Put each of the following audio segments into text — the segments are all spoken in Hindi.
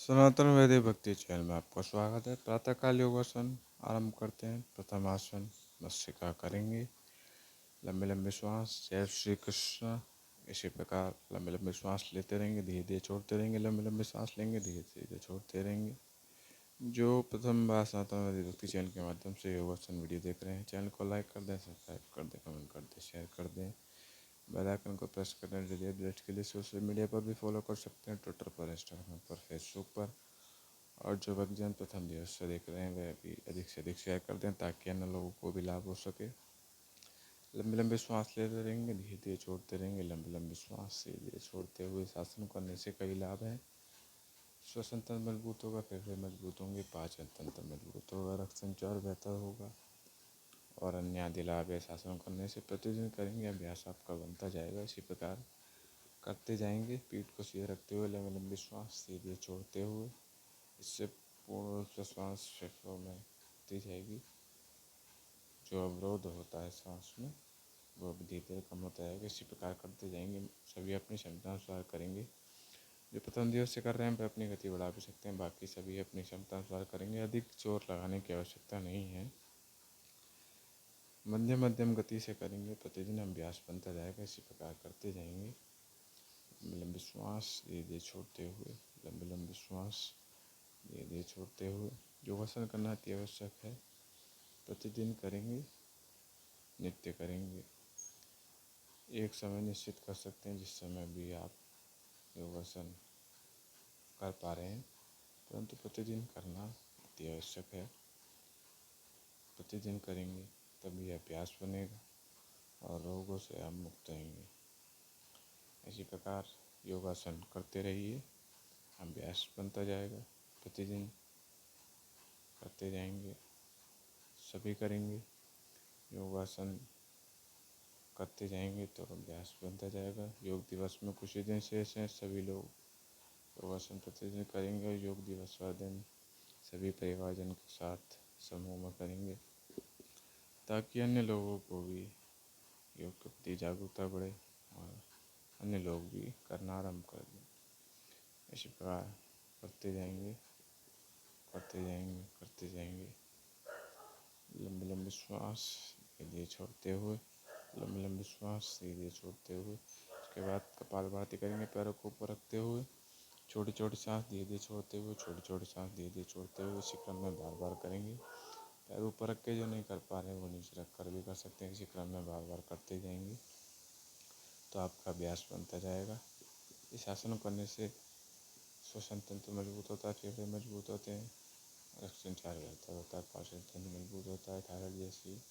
सनातन वैदिक भक्ति चैनल में आपका स्वागत है। प्रातःकाल योगासन आरंभ करते हैं। प्रथम आसन मत्स्यिका करेंगे। लंबे लंबे श्वास। जय श्री कृष्ण। इसी प्रकार लंबे लंबे श्वास लेते रहेंगे, धीरे धीरे छोड़ते रहेंगे। लंबे लंबे सांस लेंगे, धीरे धीरे छोड़ते रहेंगे। जो प्रथम बार सनातन वैदिक भक्ति चैनल के माध्यम से योगासन वीडियो देख रहे हैं, चैनल को लाइक कर दें, सब्सक्राइब कर दें, कमेंट कर दें, शेयर कर दें। बेल आइकन को प्रेस करने डेली अपडेट के लिए सोशल मीडिया पर भी फॉलो कर सकते हैं, ट्विटर पर, इंस्टाग्राम पर, फेसबुक पर। और जो भक्तजन प्रथम दिवस से देख रहे हैं वह भी अधिक से अधिक शेयर कर दें ताकि अन्य लोगों को भी लाभ हो सके। लंबे लंबे श्वास लेते रहेंगे, धीरे धीरे छोड़ते रहेंगे। लंबे लंबे श्वास धीरे धीरे छोड़ते हुए आसन करने से कई लाभ हैं। श्वसन तंत्र मजबूत होगा, फेफड़े मजबूत होंगे, पाचन तंत्र मजबूत होगा, रक्त संचार बेहतर होगा और अन्य आदि लाभ है। आसन करने से प्रतिदिन करेंगे, अभ्यास आपका बनता जाएगा। इसी प्रकार करते जाएंगे। पीठ को सीधे रखते हुए लंबे लंबे श्वास धीरे धीरे छोड़ते हुए, इससे पूर्ण रूप से श्वास फेफड़ों में होती जाएगी। जो अवरोध होता है सांस में वो भी धीरे धीरे कम होता जाएगा। इसी प्रकार करते जाएंगे। सभी अपनी क्षमता अनुसार करेंगे। जो प्रथम दिवस से कर रहे हैं वह अपनी गति बढ़ा भी सकते हैं, बाकी सभी अपनी क्षमता अनुसार करेंगे। अधिक जोर लगाने की आवश्यकता नहीं है, मध्यम मध्यम गति से करेंगे। प्रतिदिन अभ्यास बनता जाएगा। इसी प्रकार करते जाएंगे। लंबी श्वास धीरे धीरे छोड़ते हुए, लंबे लंबे श्वास धीरे धीरे छोड़ते हुए। योगासन करना अति आवश्यक है। प्रतिदिन करेंगे, नित्य करेंगे। एक समय निश्चित कर सकते हैं जिस समय भी आप योगासन कर पा रहे हैं, परंतु प्रतिदिन करना अति आवश्यक है। प्रतिदिन करेंगे तभी अभ्यास बनेगा और रोगों से आप मुक्त रहेंगे। इसी प्रकार योगासन करते रहिए, अभ्यास बनता जाएगा। प्रतिदिन करते जाएंगे, सभी करेंगे। योगासन करते जाएंगे तो अभ्यास बनता जाएगा। योग दिवस में कुछ ही दिन शेष हैं, सभी लोग योगासन प्रतिदिन करेंगे और योग दिवस वाले दिन सभी परिवारजन के साथ समूह में करेंगे ताकि अन्य लोगों को भी योग के प्रति जागरूकता बढ़े और अन्य लोग भी करना आरम्भ कर दें। इसी प्रकार करते जाएंगे, करते जाएंगे, करते जाएंगे। लंबे लंबे श्वास धीरे धीरे छोड़ते हुए, लंबे लंबे श्वास धीरे धीरे छोड़ते हुए। उसके बाद कपालभाति करेंगे, पैरों को ऊपर रखते हुए। छोटी छोटी सांस धीरे धीरे छोड़ते हुए, छोटी छोटी सांस धीरे धीरे छोड़ते हुए। इसी क्रम में बार बार करेंगे। पैर ऊपर रख के जो नहीं कर पा रहे हैं वो नीचे रख कर भी कर सकते हैं। इसी क्रम में बार बार करते जाएंगे तो आपका अभ्यास बनता जाएगा। इस आसन करने से श्वसन तंत्र मजबूत होता है, फेफड़े मजबूत होते हैं, रक्त संचार बेहतर होता है, पाचन तंत्र मजबूत होता है, थायराइड जैसी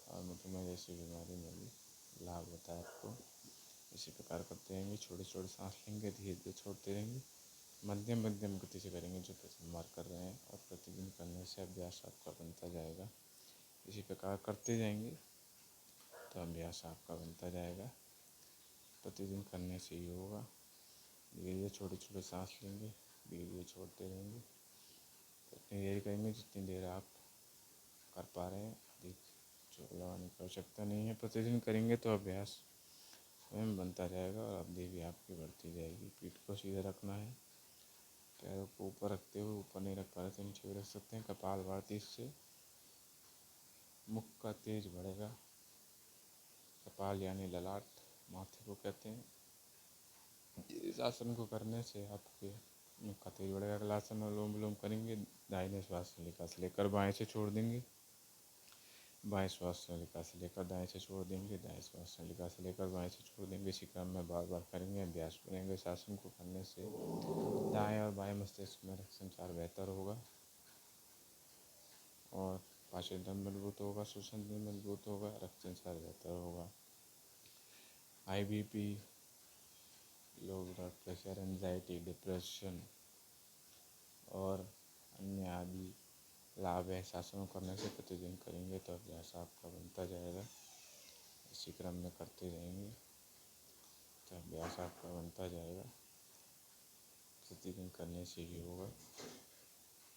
और मधुमेह जैसी बीमारी में भी लाभ होता है आपको। इसी प्रकार करते रहेंगे। छोटे छोटे सांस लेंगे, धीरे धीरे छोड़ते रहेंगे। मध्यम मध्यम गति से करेंगे जो प्रथम बार कर रहे हैं, और प्रतिदिन करने से अभ्यास आपका बनता जाएगा। इसी प्रकार करते जाएंगे तो अभ्यास आपका बनता जाएगा। प्रतिदिन करने से ही होगा। धीरे धीरे छोटे छोटे सांस लेंगे, धीरे धीरे छोड़ते रहेंगे। उतनी देर करेंगे जितनी देर आप कर पा रहे हैं, अधिक जोर लगाने की आवश्यकता नहीं है। प्रतिदिन करेंगे तो अभ्यास स्वयं बनता जाएगा और अवधि भी आपकी बढ़ती जाएगी। पीठ को सीधे रखना है, पैरों को ऊपर रखते हुए, ऊपर नहीं रख पा रहे तो नीचे भी रख सकते हैं। कपालभाति से मुख का तेज बढ़ेगा। कपाल यानी ललाट माथे को कहते हैं। इस आसन को करने से आपके मुख का तेज बढ़ेगा। अगला आसन अनुलोम विलोम करेंगे। दाहिने श्वास नलिका से लेकर बाएं से छोड़ देंगे, बाएं श्वास नलिका से लेकर दाएं से छोड़ देंगे, दाएं श्वास नलिका से लेकर बाएं से छोड़ देंगे। इसी क्रम में बार बार करेंगे, अभ्यास करेंगे। इस आसन को करने से दाएं और बाएं मस्तिष्क में रक्त संचार बेहतर होगा और पाचन तंत्र मजबूत होगा, श्वसन तंत्र मजबूत होगा, रक्त संचार बेहतर होगा। High BP, low blood pressure, anxiety, depression और अन्य आदि लाभ है। आसनों करने से प्रतिदिन करेंगे तो अभ्यास आपका बनता जाएगा। इसी क्रम में करते रहेंगे तो अभ्यास आपका बनता जाएगा। प्रतिदिन करने से ही होगा।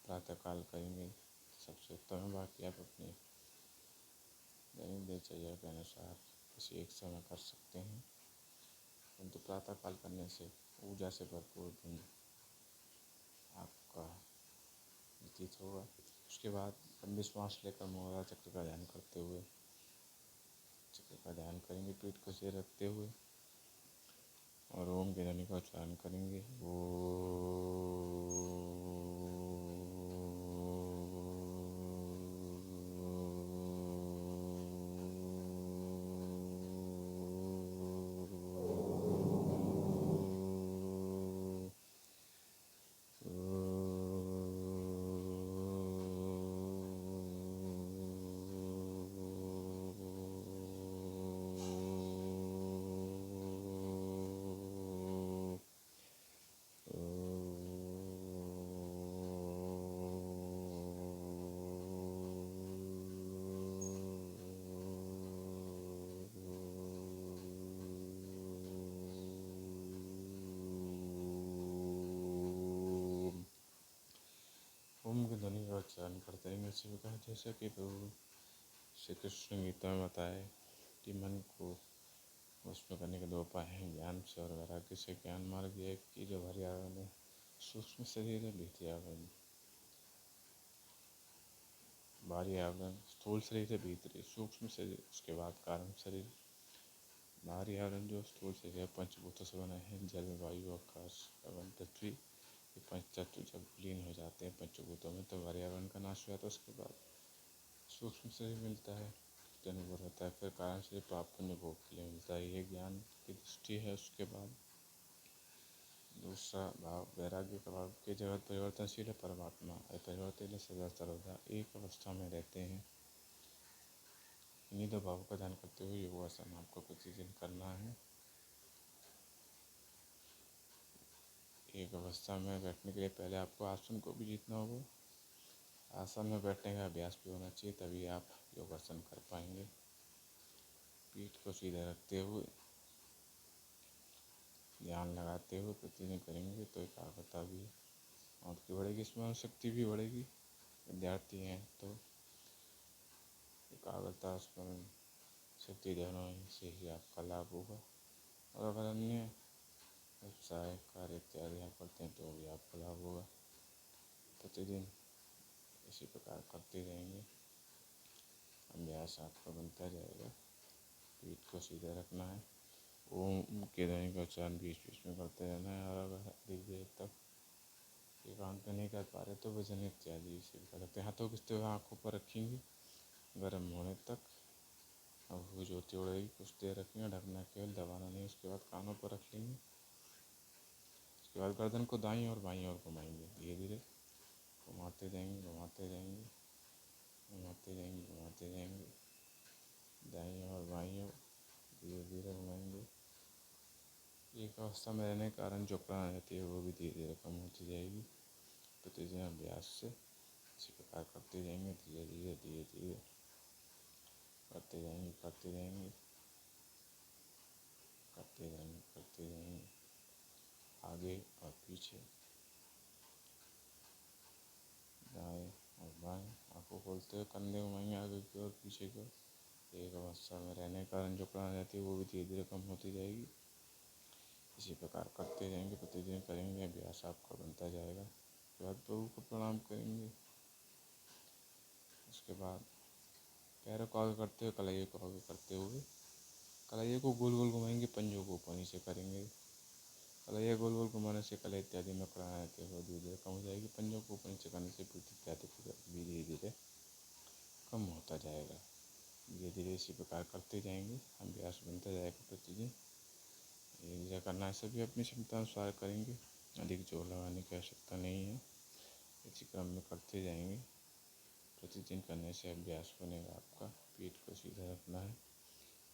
प्रातःकाल करेंगे सबसे उत्तम है, बाकी आप अपनी दैनिक दिनचर्या के अनुसार किसी एक समय कर सकते हैं, परंतु प्रातःकाल करने से ऊर्जा से भरपूर दिन आप आपका व्यतीत होगा। उसके बाद लंबी श्वास लेकर मूलाधार चक्र का ध्यान करते हुए चक्र का ध्यान करेंगे, पीठ को सीधे रखते हुए, और ओम के ध्वनि का उच्चारण करेंगे। ओम की ध्वनि का उच्चारण करते रहेंगे। इसी प्रकार जैसा कि प्रभु श्री कृष्ण गीता में बताए कि मन को वश में करने के दो उपाय हैं, ज्ञान से और वैराग्य से। ज्ञान मार्ग यह कि जो बाहरी आवरण है सूक्ष्म शरीर है, भीतरी आवरण बाहरी आवरण स्थूल शरीर है, भीतरी सूक्ष्म शरीर, उसके बाद कारण शरीर। बाहरी आवरण जो स्थूल शरीर है पंचभूतों से बना है, जल, वायु, आकाश, पवन, पृथ्वी। ये पंच तत्व जब लीन हो जाते हैं पंचभूतों में तो बाहरी आवरण का नाश हो जाता है। उसके बाद सूक्ष्म शरीर मिलता है, अनुभव रहता है, फिर कारण शरीर पाप पुण्य भोग के लिए मिलता है। ये ज्ञान की दृष्टि है। उसके बाद दूसरा भाव वैराग्य का भाव कि जगत परिवर्तनशील है, परमात्मा अपरिवर्तनीय है, सदा सर्वदा एक अवस्था में रहते हैं। इन्हीं दो भावों का ध्यान करते हुए योगासन आपको प्रतिदिन करना है। एक अवस्था में बैठने के लिए पहले आपको आसन को भी जीतना होगा। आसन में बैठने का अभ्यास भी होना चाहिए, तभी आप योगासन कर पाएंगे। पीठ को सीधा रखते हुए ध्यान लगाते हुए प्रतिदिन करेंगे तो एकाग्रता भी आपकी बढ़ेगी, स्मरण शक्ति भी बढ़ेगी। विद्यार्थी हैं तो एकाग्रता स्मरण शक्ति दोनों से ही आपका लाभ होगा। और अगर अन्य व्यवसाय कार्य इत्यादि आप करते हैं तो भी आपका लाभ होगा। प्रतिदिन इसी प्रकार करते रहेंगे, अभ्यास आपका बनता जाएगा। पीठ को सीधा रखना है, ओम के ध्वनि का उच्चारण बीच बीच में करते रहना है। और अगर अधिक देर तक एकांत नहीं कर पा रहे तो वजन इत्यादि से कर सकते हैं। हाथों किसते हुए आँखों पर रखेंगे गर्म होने तक। अब वो ज्योति उड़ेगी, कुछ देर रखेंगे, ढकना केवल, दबाना नहीं। उसके बाद कानों पर रख लेंगे। उसके बाद गर्दन को दाईं और बाईं ओर घुमाएंगे, धीरे धीरे घुमाते जाएंगे, घुमाते जाएंगे, घुमाते जाएंगे, घुमाते जाएंगे, दाईं और बाईं ओर धीरे धीरे घुमाएंगे। एक अवस्था में रहने के कारण जो प्राण रहती है वो भी धीरे धीरे कम होती जाएगी। प्रतिदिन अभ्यास से इसी प्रकार करते जाएंगे, धीरे धीरे धीरे धीरे करते जाएंगे, करते जाएंगे, करते जाएंगे, करते जाएंगे, आगे और पीछे, दाएं और बाएं। आँखों खोलते हुए कंधे घुमाएंगे आगे की ओर, पीछे की ओर। एक अवस्था में रहने के कारण जो प्राण रहती है वो भी धीरे धीरे कम होती जाएगी। इसी प्रकार करते जाएंगे, प्रतिदिन करेंगे, अभ्यास आपका बनता जाएगा। उसके बाद प्रभु को प्रणाम करेंगे। उसके बाद पैरों को आगे करते हुए कलाइयों को आगे करते हुए कलाइयों को गोल गोल घुमाएंगे, पंजों को ऊपर नीचे करेंगे। कलाइया गोल गोल घुमाने से कलाई इत्यादि में कड़ा रहती है वो धीरे धीरे कम हो जाएगी। पंजों को ऊपर नीचे करने से पीठ इत्यादि भी धीरे धीरे कम होता जाएगा। धीरे धीरे इसी प्रकार करते जाएंगे, अभ्यास बनता जाएगा। प्रतिदिन ये करना है, सभी अपनी क्षमता अनुसार करेंगे, अधिक जोर लगाने की आवश्यकता नहीं है। इसी क्रम में करते जाएंगे। प्रतिदिन करने से अभ्यास बनेगा आपका। पीठ को सीधा रखना है,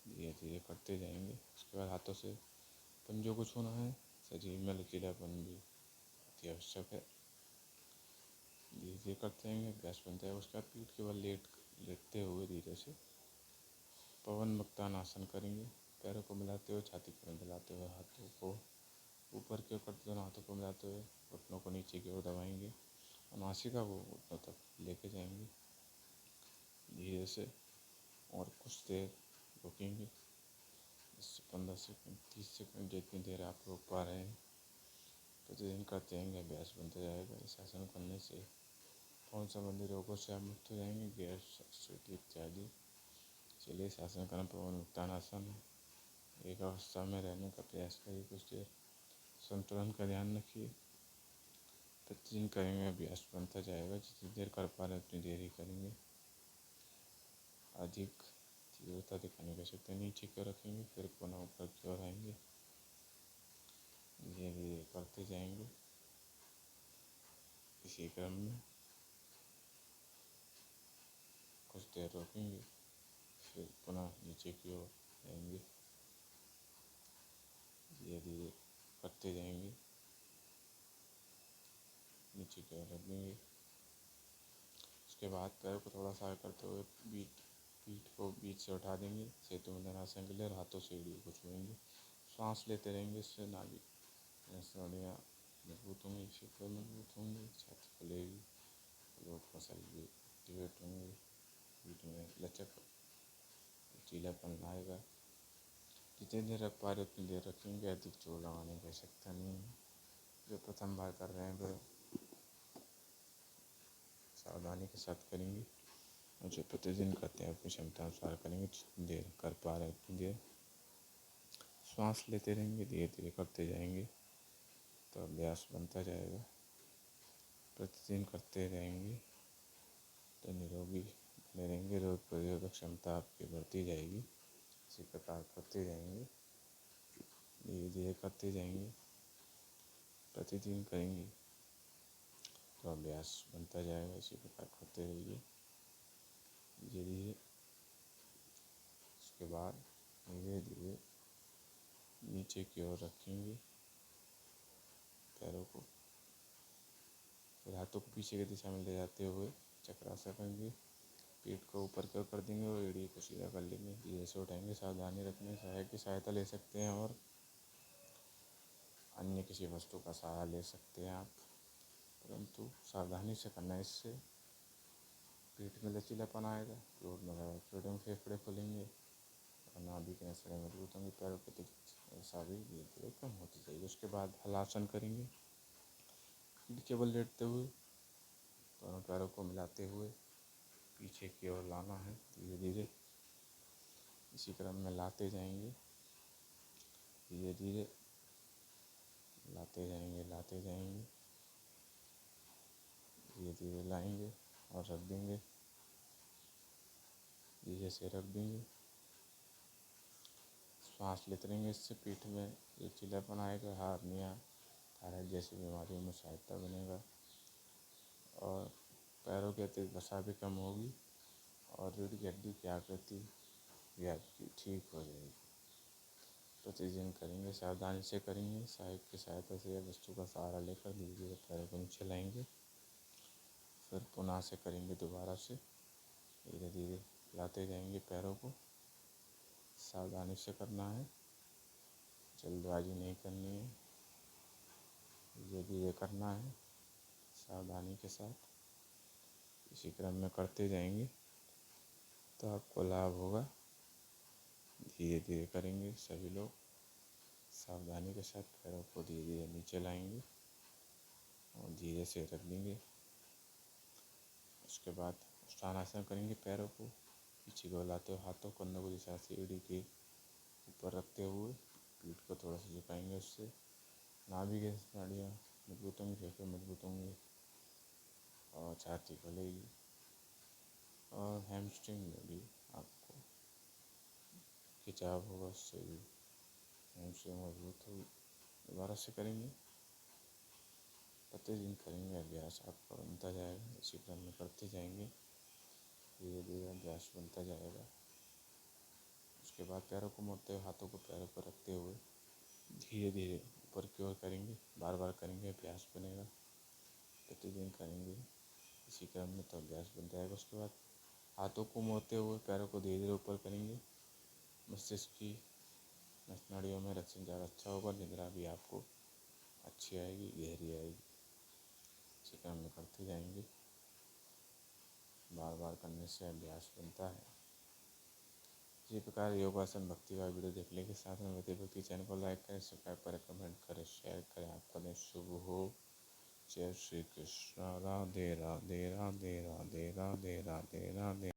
धीरे धीरे करते जाएंगे। उसके बाद हाथों से पंजों को छूना है। शरीर में लचीलापन भी अति आवश्यक है। धीरे धीरे करते रहेंगे, अभ्यास बनता है। उसके बाद पीठ के बल लेटते हुए धीरे से पवन मुक्तान आसन करेंगे। पैरों को मिलाते हुए छाती पर मिलाते हुए हाथों को ऊपर की ओर करते हुए, हाथों को मिलाते हुए घुटनों को नीचे की ओर दबाएंगे और नासिका को घुटनों तक लेके जाएंगे धीरे से। और कुछ देर रुकेंगे, 15 सेकंड 30 सेकंड जितनी देर आप रोक पा रहे हैं। प्रतिदिन करते रहेंगे, अभ्यास बनता जाएगा। इस आसन करने से कौन संबंधी रोगों से आप मुक्त हो जाएंगे, गैस, एसिडिटी इत्यादि। चलिए इस आसन का नाम पवन उत्तानासन है। एक अवस्था में रहने का प्रयास करिए, कुछ देर संतुलन का ध्यान रखिए। प्रतिदिन करेंगे, अभ्यास बनता जाएगा। जितनी देर कर पा रहे उतनी देर ही करेंगे। अधिक तीव्रता दिखाने की आवश्यकता। नीचे की ओर रखेंगे, फिर पुनः ऊपर की ओर आएंगे। धीरे धीरे करते जाएंगे। इसी क्रम में कुछ देर रोकेंगे, फिर पुनः नीचे की ओर आएंगे। धीरे धीरे करते जाएंगे, नीचे की ओर रख देंगे। उसके बाद पैर को थोड़ा सा करते हुए पीठ को बीच से उठा देंगे। सेतु बंधनासन के लिए हाथों से एड़ी को छुएंगे। सांस लेते रहेंगे, इससे नाभि नसोड़ियाँ मजबूत होंगी, शिखर मजबूत होंगे, छाती खुलेगी, लोट मसल भी एक्टिवेट होंगे, पीठ में लचक, लचीलापन आएगा। जितनी देर रख पा रहे उतनी देर रखेंगे। अधिक जोर लगाने की आवश्यकता नहीं है। जो प्रथम बार कर रहे हैं वे सावधानी के साथ करेंगे, और जो प्रतिदिन करते हैं अपनी क्षमता अनुसार करेंगे। जितनी देर कर पा रहे उतनी देर श्वास लेते रहेंगे, धीरे धीरे करते जाएंगे तो अभ्यास बनता जाएगा। प्रतिदिन करते रहेंगे तो निरोगी बने रहेंगे। रोग प्रतिरोधक क्षमता आपकी बढ़ती जाएगी। इसी प्रकार करते जाएंगे, धीरे धीरे करते जाएंगे। प्रतिदिन करेंगे तो अभ्यास बनता जाएगा। इसी प्रकार करते रहिए धीरे धीरे। उसके बाद धीरे धीरे नीचे की ओर रखेंगे पैरों को, फिर हाथों को पीछे की दिशा में ले जाते हुए चक्रासन करेंगे। पीठ को ऊपर की ओर कर देंगे और एड़ी को सीधा कर लेंगे। धीरे से उठाएंगे। सावधानी रखने, सहायक की सहायता ले सकते हैं और अन्य किसी वस्तु का सहारा ले सकते हैं आप, परंतु सावधानी से करना। इससे पीठ में लचीलापन आएगा, लोट में फेफड़े खुलेंगे और नाभि की नसें मजबूत होंगी। पैरों की दिशा भी धीरे धीरे कम होती जाएगी। उसके बाद हलासन करेंगे। पीठ के बल लेटते हुए दोनों पैरों को मिलाते हुए पीछे की ओर लाना है। धीरे धीरे इसी क्रम में लाते जाएंगे, धीरे धीरे लाते जाएंगे, लाते जाएंगे, धीरे धीरे लाएंगे और रख देंगे, धीरे से रख देंगे। सांस लेते रहेंगे। इससे पीठ में लचीलापन आएगा, हार्निया, थायराइड जैसी बीमारियों में सहायता बनेगा और पैरों की अतिरिक्त वसा भी कम होगी और रीढ़ की हड्डी की आकृति भी आपकी ठीक हो जाएगी। प्रतिदिन करेंगे, सावधानी से करेंगे। सहायक की सहायता से या वस्तु का सहारा लेकर धीरे धीरे पैरों को नीचे लाएंगे। फिर पुनः से करेंगे दोबारा से। धीरे धीरे लाते जाएंगे पैरों को। सावधानी से करना है, जल्दबाजी नहीं करनी है, धीरे धीरे करना है सावधानी के साथ। इसी क्रम में करते जाएंगे तो आपको लाभ होगा। धीरे धीरे करेंगे सभी लोग। सावधानी के साथ पैरों को धीरे धीरे नीचे लाएंगे और धीरे से रख देंगे। उसके बाद उत्थानासन करेंगे। पैरों को पीछे को लाते हुए हाथों कंधों को दिशा से एड़ी के ऊपर रखते हुए पीठ को थोड़ा सा झुकाएंगे। उससे नाभि की नाड़ियाँ मजबूत होंगी, फेफड़े मजबूत होंगे और छाती खुलेगी और हैमस्ट्रिंग में भी आपको खिंचाव होगा, उससे भी हैमस्ट्रिंग मजबूत होगी। दोबारा से करेंगे, प्रतिदिन करेंगे, अभ्यास आपका बनता जाएगा। इसी क्रम में करते जाएंगे, धीरे धीरे अभ्यास बनता जाएगा। उसके बाद पैरों को मोड़ते हुए हाथों को पैरों पर रखते हुए धीरे धीरे ऊपर की ओर करेंगे। बार बार करेंगे, अभ्यास बनेगा। प्रतिदिन करेंगे इसी क्रम में तो अभ्यास बन जाएगा। उसके बाद हाथों को मोड़ते हुए पैरों को धीरे धीरे ऊपर करेंगे। मस्तिष्क की नस नाड़ियों में रक्त संचार अच्छा होगा, निद्रा भी आपको अच्छी आएगी, गहरी आएगी। इसी क्रम में करते जाएंगे। बार बार करने से अभ्यास बनता है। इसी प्रकार योगासन भक्ति का वीडियो देखने के साथ में भक्ति चैनल को लाइक करें, सब्सक्राइब करें, कमेंट करें, शेयर करें। आपका दिन शुभ हो। जय श्री कृष्ण। राधे राधे राधे राधे राधे राधे राधे।